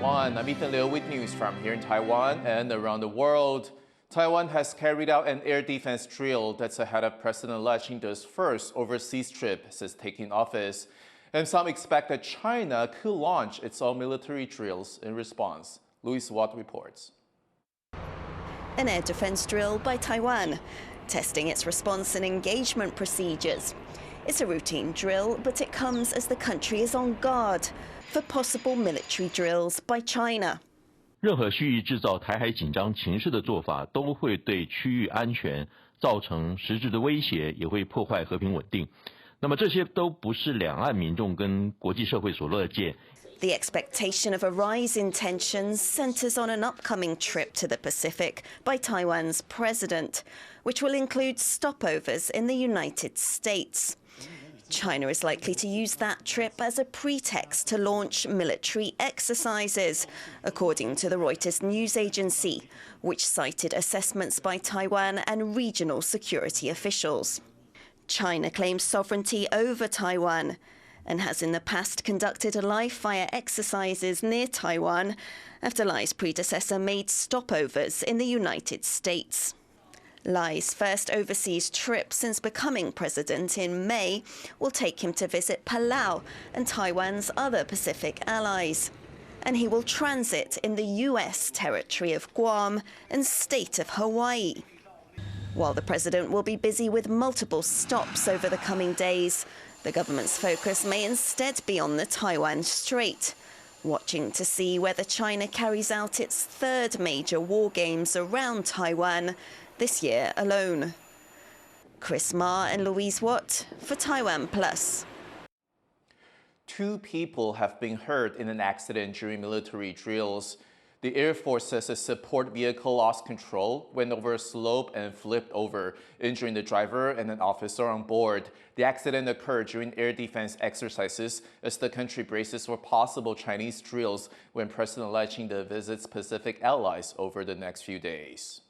Taiwan. I'm Ethan Liu with news from here in Taiwan and around the world. Taiwan has carried out an air defense drill that's ahead of President-elect Xi first overseas trip since taking office. And some expect that China could launch its own military drills in response. Louis Watt reports. An air defense drill by Taiwan, testing its response and engagement procedures. It's a routine drill, but it comes as the country is on guard for possible military drills by China. 任何蓄意制造台海紧张情势的做法，都会对区域安全造成实质的威胁，也会破坏和平稳定。那么这些都不是两岸民众跟国际社会所乐见。 The expectation of a rise in tensions centers on an upcoming trip to the Pacific by Taiwan's president, which will include stopovers in the United States. China is likely to use that trip as a pretext to launch military exercises, according to the Reuters news agency, which cited assessments by Taiwan and regional security officials. China claims sovereignty over Taiwan and has in the past conducted live-fire exercises near Taiwan after Lai's predecessor made stopovers in the United States. Lai's first overseas trip since becoming president in May will take him to visit Palau and Taiwan's other Pacific allies. And he will transit in the US territory of Guam and state of Hawaii. While the president will be busy with multiple stops over the coming days, the government's focus may instead be on the Taiwan Strait, watching to see whether China carries out its third major war games around Taiwan this year alone. Chris Ma and Louise Watt for TaiwanPlus. 2 people have been hurt in an accident during military drills. The Air Force says a support vehicle lost control, went over a slope and flipped over, injuring the driver and an officer on board. The accident occurred during air defense exercises as the country braces for possible Chinese drills when President-elect Xi visits Pacific allies over the next few days.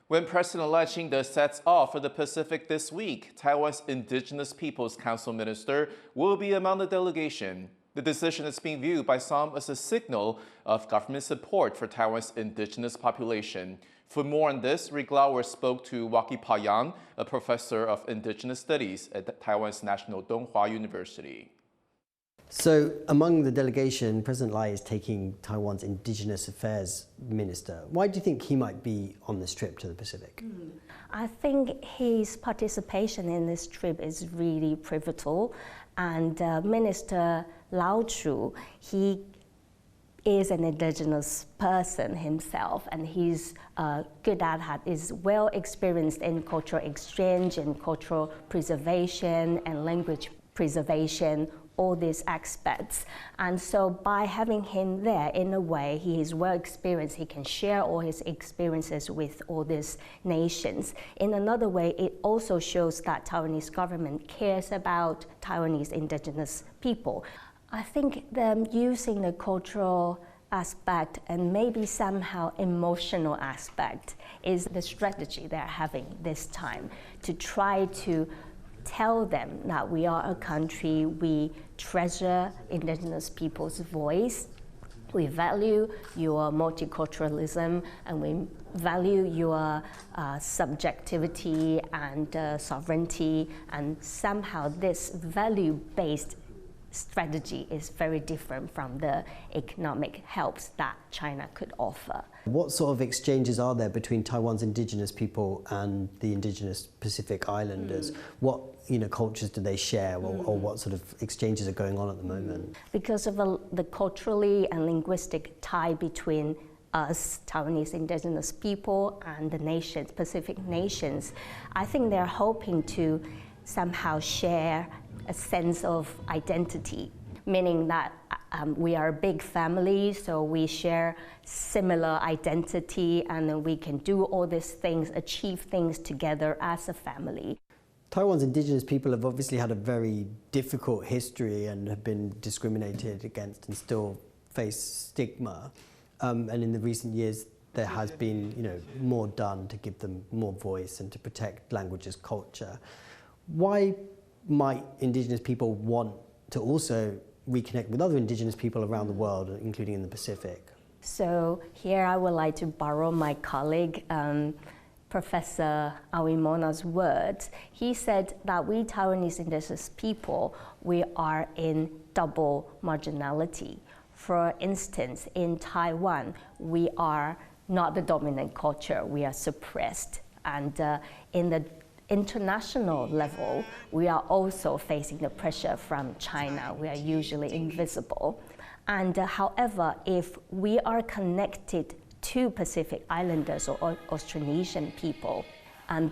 When President-elect Xi sets off for the Pacific this week, Taiwan's Indigenous Peoples Council minister will be among the delegation. The decision is being viewed by some as a signal of government support for Taiwan's indigenous population. For more on this, Rick Lauer spoke to Waki Pa-yang, a professor of indigenous studies at Taiwan's National Donghua University. So among the delegation, President Lai is taking Taiwan's Indigenous Affairs Minister. Why do you think he might be on this trip to the Pacific? I think his participation in this trip is really pivotal. And Minister Lao Chu, he is an indigenous person himself, and he's good at that, is well experienced in cultural exchange and cultural preservation and language preservation, all these aspects. And so by having him there, in a way, he is well experienced. He can share all his experiences with all these nations. In another way, it also shows that Taiwanese government cares about Taiwanese indigenous people. I think them using the cultural aspect and maybe somehow emotional aspect is the strategy they're having this time to try to tell them that we are a country, we treasure indigenous people's voice, we value your multiculturalism, and we value your subjectivity and sovereignty, and somehow this value-based strategy is very different from the economic helps that China could offer. What sort of exchanges are there between Taiwan's indigenous people and the indigenous Pacific Islanders? What cultures do they share, or what sort of exchanges are going on at the moment? Because of the culturally and linguistic tie between us, Taiwanese indigenous people, and the nations, Pacific nations, I think they're hoping to somehow share a sense of identity, meaning that we are a big family, so we share similar identity, and then we can do all these things, achieve things together as a family. Taiwan's indigenous people have obviously had a very difficult history and have been discriminated against and still face stigma. And in the recent years, there has been, more done to give them more voice and to protect languages, culture. Why might indigenous people want to also, reconnect with other Indigenous people around the world, including in the Pacific. So here I would like to borrow my colleague, Professor Awimona's words. He said that we Taiwanese Indigenous people, we are in double marginality. For instance, in Taiwan, we are not the dominant culture, we are suppressed. And in the international level, we are also facing the pressure from China. We are usually invisible. And however, if we are connected to Pacific Islanders or Austronesian people,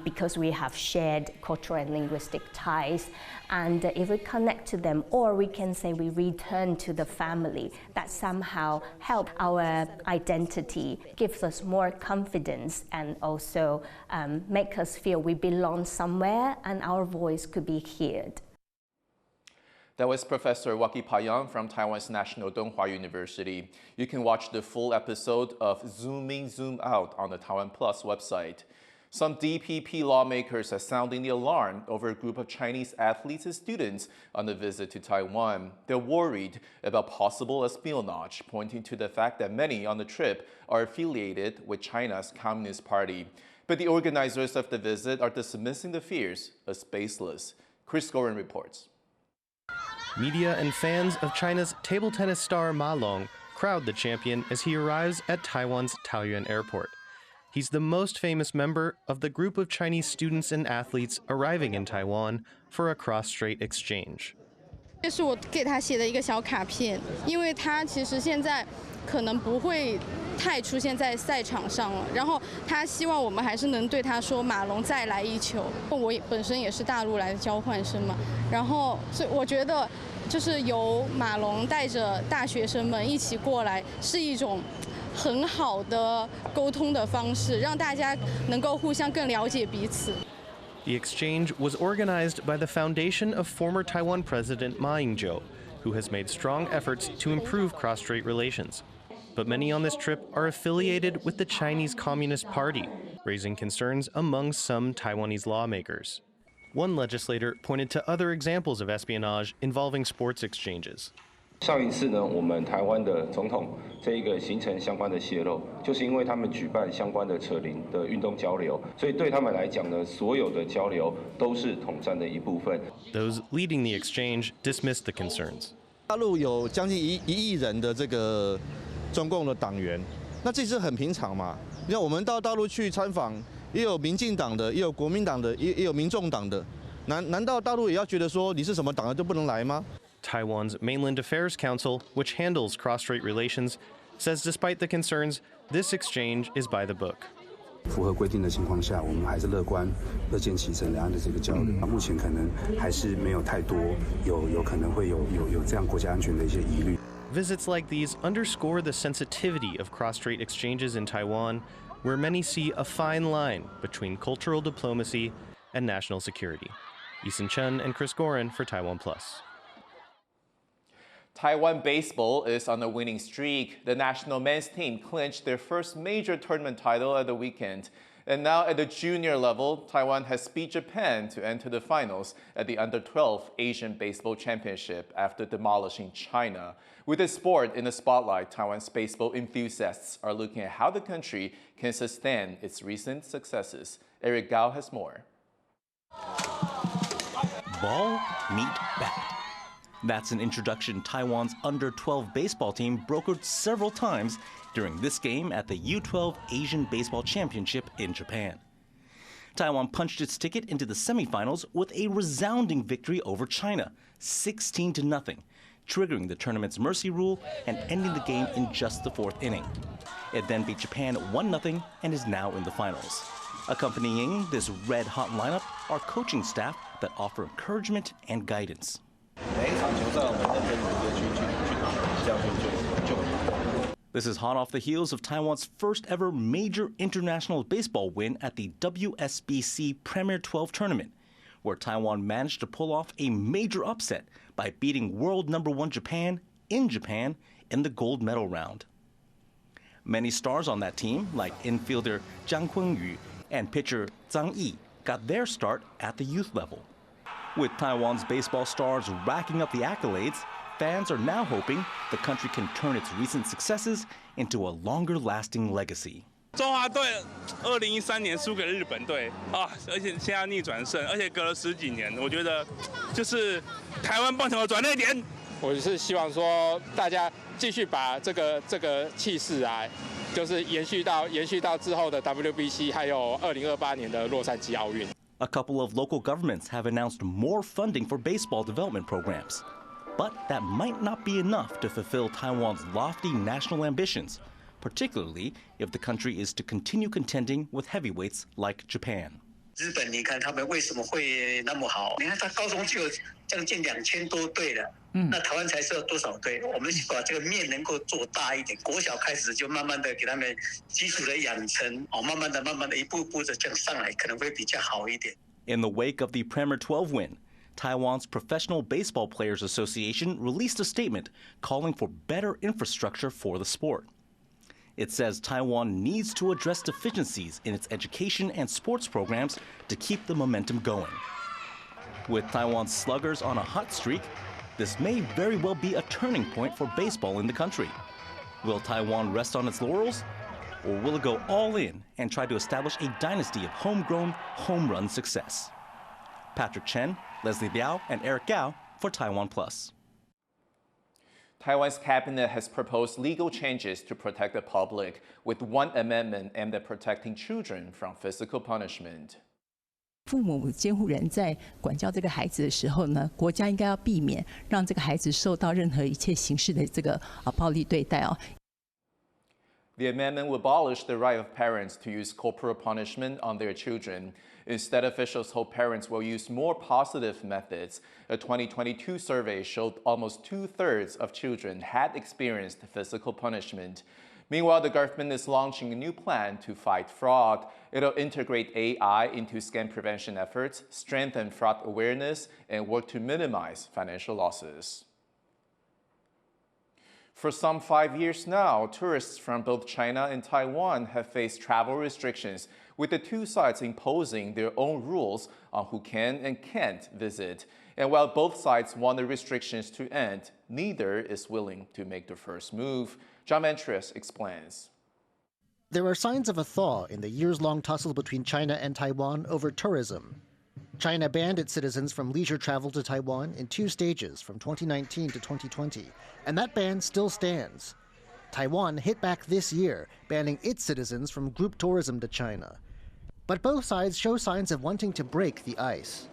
because we have shared cultural and linguistic ties, and if we connect to them, or we can say we return to the family, that somehow help our identity, gives us more confidence, and also make us feel we belong somewhere and our voice could be heard. That was Professor Waki Payang from Taiwan's National Donghua University. You can watch the full episode of Zoom In, Zoom Out on the TaiwanPlus website. Some DPP lawmakers are sounding the alarm over a group of Chinese athletes and students on a visit to Taiwan. They're worried about possible espionage, pointing to the fact that many on the trip are affiliated with China's Communist Party. But the organizers of the visit are dismissing the fears as baseless. Chris Gorin reports. Media and fans of China's table tennis star Ma Long crowd the champion as he arrives at Taiwan's Taoyuan Airport. He's the most famous member of the group of Chinese students and athletes arriving in Taiwan for a cross-strait exchange. 这是我给他写的一个小卡片，因为他其实现在可能不会太出现在赛场上了，然后他希望我们还是能对他说马龙再来一球。我本身也是大陆来的交换生嘛，然后所以我觉得就是由马龙带着大学生们一起过来，是一种很好的沟通的方式，让大家能够互相更了解彼此。 The exchange was organized by the foundation of former Taiwan President Ma Ying-jeou, who has made strong efforts to improve cross-strait relations. But many on this trip are affiliated with the Chinese Communist Party, raising concerns among some Taiwanese lawmakers. One legislator pointed to other examples of espionage involving sports exchanges. 上一次呢，我们台湾的总统这一个行程相关的泄露，就是因为他们举办相关的扯铃的运动交流，所以对他们来讲呢，所有的交流都是统战的一部分。Those leading the exchange dismissed the concerns. 大陆有将近1亿人的这个中共的党员，那这是很平常嘛？你看我们到大陆去参访，也有民进党的，也有国民党的，也有民众党的，难道大陆也要觉得说你是什么党的就不能来吗？ Taiwan's Mainland Affairs Council, which handles cross-strait relations, says despite the concerns, this exchange is by the book. 符合规定的情况下，我们还是乐见其成两岸的这个交流。目前可能还是没有太多有可能会有这样国家安全的一些疑虑。 Visits like these underscore the sensitivity of cross-strait exchanges in Taiwan, where many see a fine line between cultural diplomacy and national security. Eason Chen and Chris Gorin for TaiwanPlus. Taiwan baseball is on a winning streak. The national men's team clinched their first major tournament title at the weekend. And now at the junior level, Taiwan has beat Japan to enter the finals at the Under-12 Asian Baseball Championship after demolishing China. With the sport in the spotlight, Taiwan's baseball enthusiasts are looking at how the country can sustain its recent successes. Eric Gao has more. Ball, meet bat. That's an introduction Taiwan's under-12 baseball team brokered several times during this game at the U12 Asian Baseball Championship in Japan. Taiwan punched its ticket into the semifinals with a resounding victory over China, 16-0, triggering the tournament's mercy rule and ending the game in just the 4th inning. It then beat Japan 1-0 and is now in the finals. Accompanying this red-hot lineup are coaching staff that offer encouragement and guidance. This is hot off the heels of Taiwan's first ever major international baseball win at the WSBC Premier 12 tournament, where Taiwan managed to pull off a major upset by beating world #1 Japan in the gold medal round. Many stars on that team, like infielder Zhang Kunyu and pitcher Zhang Yi, got their start at the youth level. With Taiwan's baseball stars racking up the accolades, fans are now hoping the country can turn its recent successes into a longer-lasting legacy. 中华队2013年输给日本队啊，而且现在逆转胜，而且隔了10几年，我觉得就是台湾棒球的转捩点。我是希望说大家继续把这个气势啊，就是延续到之后的 WBC， 还有2028年的洛杉矶奥运。A couple of local governments have announced more funding for baseball development programs, but that might not be enough to fulfill Taiwan's lofty national ambitions, particularly if the country is to continue contending with heavyweights like Japan. 日本，你看他们为什么会那么好？你看他高中就有将近2000多队了，那台湾才是有多少队？我们把这个面能够做大一点，国小开始就慢慢的给他们基础的养成，慢慢的一步步的这样上来，可能会比较好一点。In the wake of the Premier 12 win, Taiwan's Professional Baseball Players Association released a statement calling for better infrastructure for the sport. It says Taiwan needs to address deficiencies in its education and sports programs to keep the momentum going. With Taiwan's sluggers on a hot streak, this may very well be a turning point for baseball in the country. Will Taiwan rest on its laurels, or will it go all in and try to establish a dynasty of homegrown, home run success? Patrick Chen, Leslie Liao, and Eric Gao for TaiwanPlus. Taiwan's cabinet has proposed legal changes to protect the public, with one amendment aimed at protecting children from physical punishment. 父母监护人在管教这个孩子的时候呢，国家应该要避免让这个孩子受到任何一切形式的这个暴力对待哦。The amendment will abolish the right of parents to use corporal punishment on their children. Instead, officials hope parents will use more positive methods. A 2022 survey showed almost 2/3 of children had experienced physical punishment. Meanwhile, the government is launching a new plan to fight fraud. It'll integrate AI into scam prevention efforts, strengthen fraud awareness, and work to minimize financial losses. For some 5 years now, tourists from both China and Taiwan have faced travel restrictions, with the two sides imposing their own rules on who can and can't visit. And while both sides want the restrictions to end, neither is willing to make the first move. John Ventris explains. There are signs of a thaw in the years-long tussle between China and Taiwan over tourism. China banned its citizens from leisure travel to Taiwan in 2 stages from 2019 to 2020, and that ban still stands. Taiwan hit back this year, banning its citizens from group tourism to China. But both sides show signs of wanting to break the ice.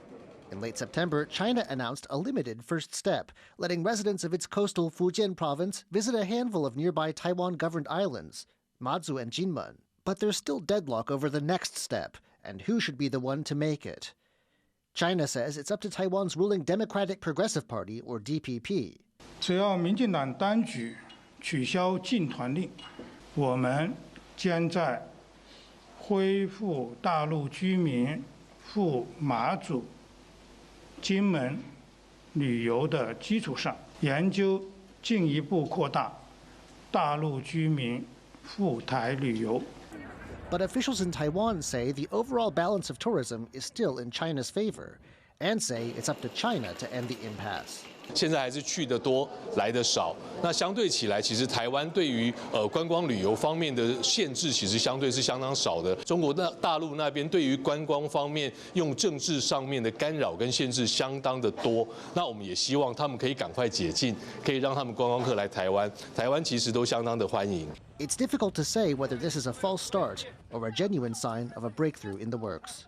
In late September, China announced a limited first step, letting residents of its coastal Fujian province visit a handful of nearby Taiwan-governed islands, Mazu and Jinmen. But there's still deadlock over the next step, and who should be the one to make it. China says it's up to Taiwan's ruling Democratic Progressive Party, or DPP. 只要民进党当局取消禁团令，我们将在恢复大陆居民赴马祖、金门旅游的基础上，研究进一步扩大大陆居民赴台旅游。 But officials in Taiwan say the overall balance of tourism is still in China's favor, and say it's up to China to end the impasse. 现在还是去得多，来得少。那相对起来，其实台湾对于观光旅游方面的限制，其实相对是相当少的。中国大陆那边对于观光方面用政治上面的干扰跟限制相当的多。那我们也希望他们可以赶快解禁，可以让他们观光客来台湾。台湾其实都相当的欢迎。It's difficult to say whether this is a false start or a genuine sign of a breakthrough in the works.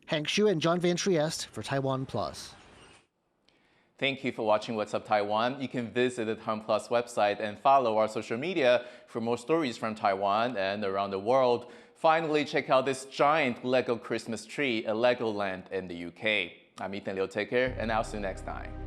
Hank Xu and John Van Trieste for TaiwanPlus. Thank you for watching What's Up Taiwan. You can visit the TaiwanPlus website and follow our social media for more stories from Taiwan and around the world. Finally, check out this giant Lego Christmas tree at Legoland in the UK. I'm Ethan Liu. Take care, and I'll see you next time.